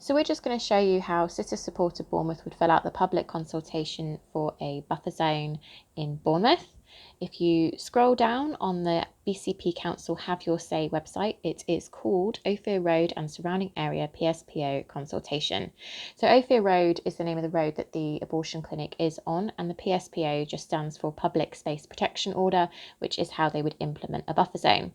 So we're just going to show you how Sister Supporter Bournemouth would fill out the public consultation for a buffer zone in Bournemouth. If you scroll down on the BCP Council Have Your Say website, it is called Ophir Road and Surrounding Area PSPO Consultation. So Ophir Road is the name of the road that the abortion clinic is on, and the PSPO just stands for Public Space Protection Order, which is how they would implement a buffer zone.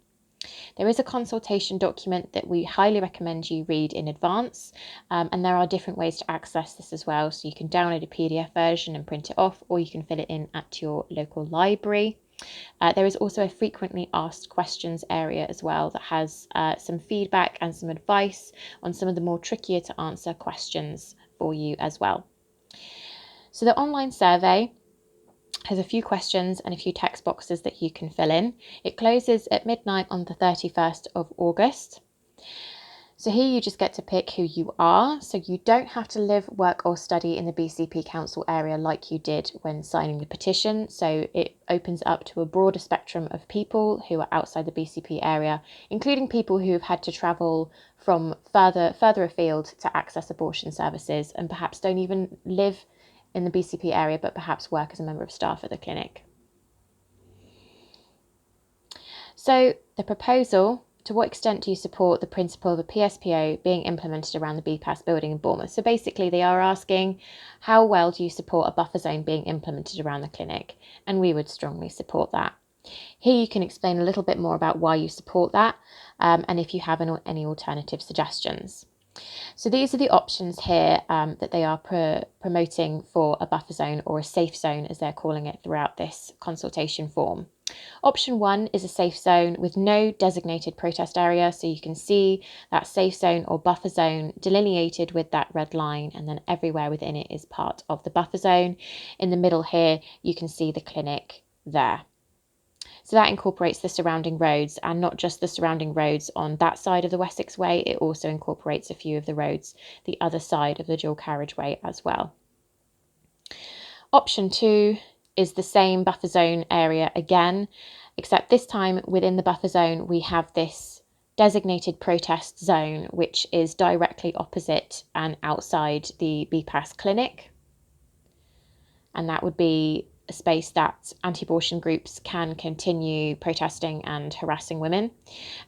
There is a consultation document that we highly recommend you read in advance, and there are different ways to access this as well. So you can download a PDF version and print it off, or you can fill it in at your local library. There is also a frequently asked questions area as well that has some feedback and some advice on some of the more trickier to answer questions for you as well. So the online survey has a few questions and a few text boxes that you can fill in. It closes at midnight on the 31st of August. So here you just get to pick who you are. So you don't have to live, work or study in the BCP Council area like you did when signing the petition. So it opens up to a broader spectrum of people who are outside the BCP area, including people who have had to travel from further afield to access abortion services and perhaps don't even live in the BCP area, but perhaps work as a member of staff at the clinic. So the proposal: to what extent do you support the principle of a PSPO being implemented around the BPAS building in Bournemouth? So basically they are asking, how well do you support a buffer zone being implemented around the clinic? And we would strongly support that. Here you can explain a little bit more about why you support that, and if you have any alternative suggestions. So these are the options here that they are promoting for a buffer zone, or a safe zone as they're calling it throughout this consultation form. Option 1 is a safe zone with no designated protest area. So you can see that safe zone or buffer zone delineated with that red line, and then everywhere within it is part of the buffer zone. In the middle here, you can see the clinic there. So that incorporates the surrounding roads, and not just the surrounding roads on that side of the Wessex Way, it also incorporates a few of the roads the other side of the dual carriageway as well. Option 2 is the same buffer zone area again, except this time within the buffer zone we have this designated protest zone, which is directly opposite and outside the BPAS clinic. And that would be a space that anti-abortion groups can continue protesting and harassing women.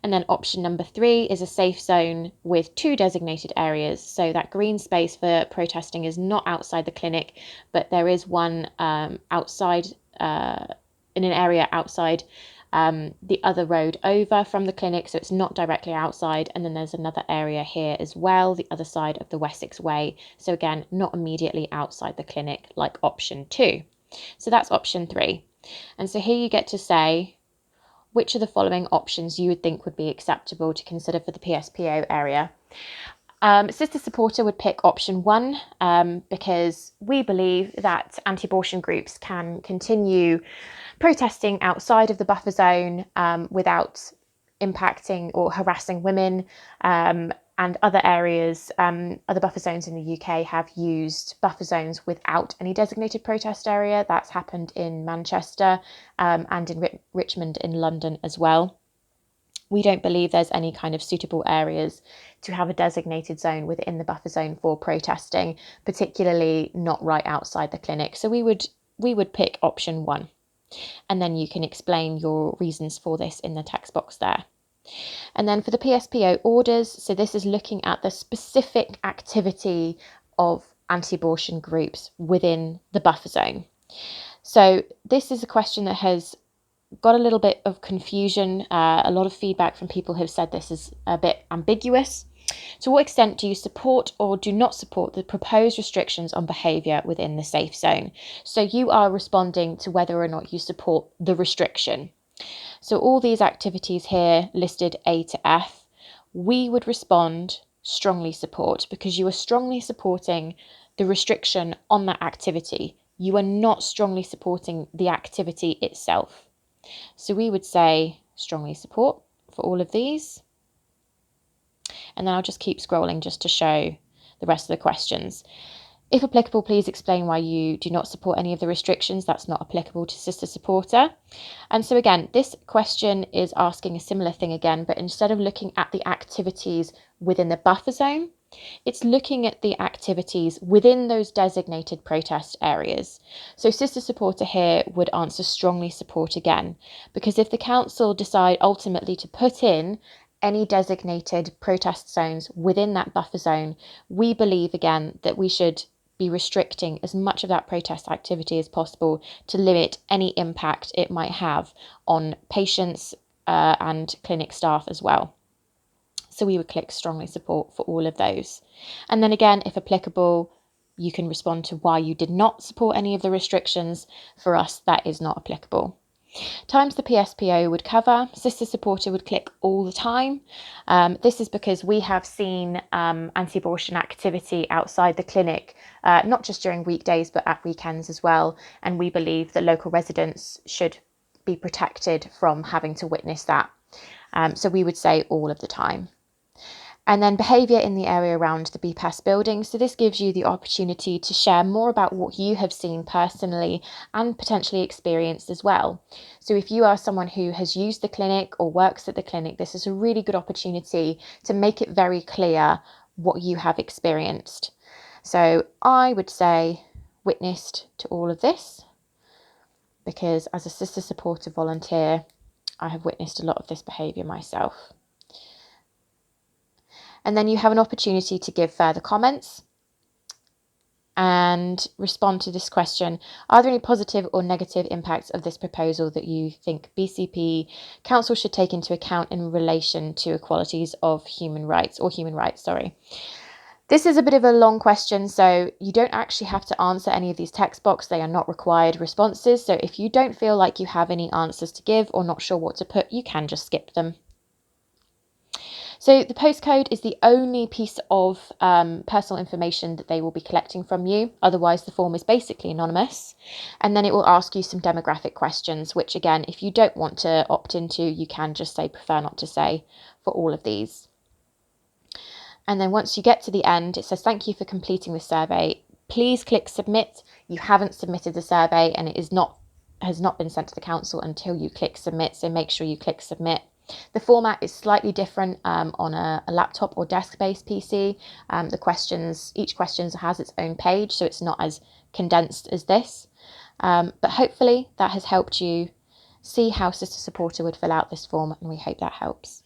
And then option number 3 is a safe zone with 2 designated areas. So that green space for protesting is not outside the clinic, but there is one outside, in an area outside the other road over from the clinic, so it's not directly outside. And then there's another area here as well, the other side of the Wessex Way, so again not immediately outside the clinic like option 2. So that's option 3. And so here you get to say which of the following options you would think would be acceptable to consider for the PSPO area. Sister Supporter would pick option 1 because we believe that anti-abortion groups can continue protesting outside of the buffer zone without impacting or harassing women, and other areas, other buffer zones in the UK have used buffer zones without any designated protest area. That's happened in Manchester and in Richmond in London as well. We don't believe there's any kind of suitable areas to have a designated zone within the buffer zone for protesting, particularly not right outside the clinic. So we would pick option 1. And then you can explain your reasons for this in the text box there. And then for the PSPO orders, so this is looking at the specific activity of anti-abortion groups within the buffer zone. So this is a question that has got a little bit of confusion. A lot of feedback from people have said this is a bit ambiguous. To what extent do you support or do not support the proposed restrictions on behaviour within the safe zone? So you are responding to whether or not you support the restriction. So all these activities here listed A to F, we would respond strongly support, because you are strongly supporting the restriction on that activity. You are not strongly supporting the activity itself. So we would say strongly support for all of these. And then I'll just keep scrolling just to show the rest of the questions. If applicable, please explain why you do not support any of the restrictions. That's not applicable to Sister Supporter. And so again, this question is asking a similar thing again, but instead of looking at the activities within the buffer zone, It's looking at the activities within those designated protest areas. So Sister Supporter here would answer strongly support again, because if the council decide ultimately to put in any designated protest zones within that buffer zone, we believe again that we should be restricting as much of that protest activity as possible to limit any impact it might have on patients and clinic staff as well. So we would click strongly support for all of those. And then again, if applicable, you can respond to why you did not support any of the restrictions. For us, that is not applicable. Times the PSPO would cover, Sister Supporter would click all the time. This is because we have seen anti-abortion activity outside the clinic, not just during weekdays, but at weekends as well. And we believe that local residents should be protected from having to witness that. So we would say all of the time. And then behaviour in the area around the BPAS building. So this gives you the opportunity to share more about what you have seen personally and potentially experienced as well. So if you are someone who has used the clinic or works at the clinic, this is a really good opportunity to make it very clear what you have experienced. So I would say witnessed to all of this, because as a Sister Supporter volunteer, I have witnessed a lot of this behaviour myself. And then you have an opportunity to give further comments and respond to this question. Are there any positive or negative impacts of this proposal that you think BCP Council should take into account in relation to equalities of human rights? This is a bit of a long question, so you don't actually have to answer any of these text boxes. They are not required responses. So if you don't feel like you have any answers to give or not sure what to put, you can just skip them. So the postcode is the only piece of personal information that they will be collecting from you. Otherwise, the form is basically anonymous. And then it will ask you some demographic questions, which again, if you don't want to opt into, you can just say prefer not to say for all of these. And then once you get to the end, it says, thank you for completing the survey. Please click submit. You haven't submitted the survey and it has not been sent to the council until you click submit. So make sure you click submit. The format is slightly different on a laptop or desk-based PC. Each question has its own page, so it's not as condensed as this. But hopefully that has helped you see how Sister Supporter would fill out this form, and we hope that helps.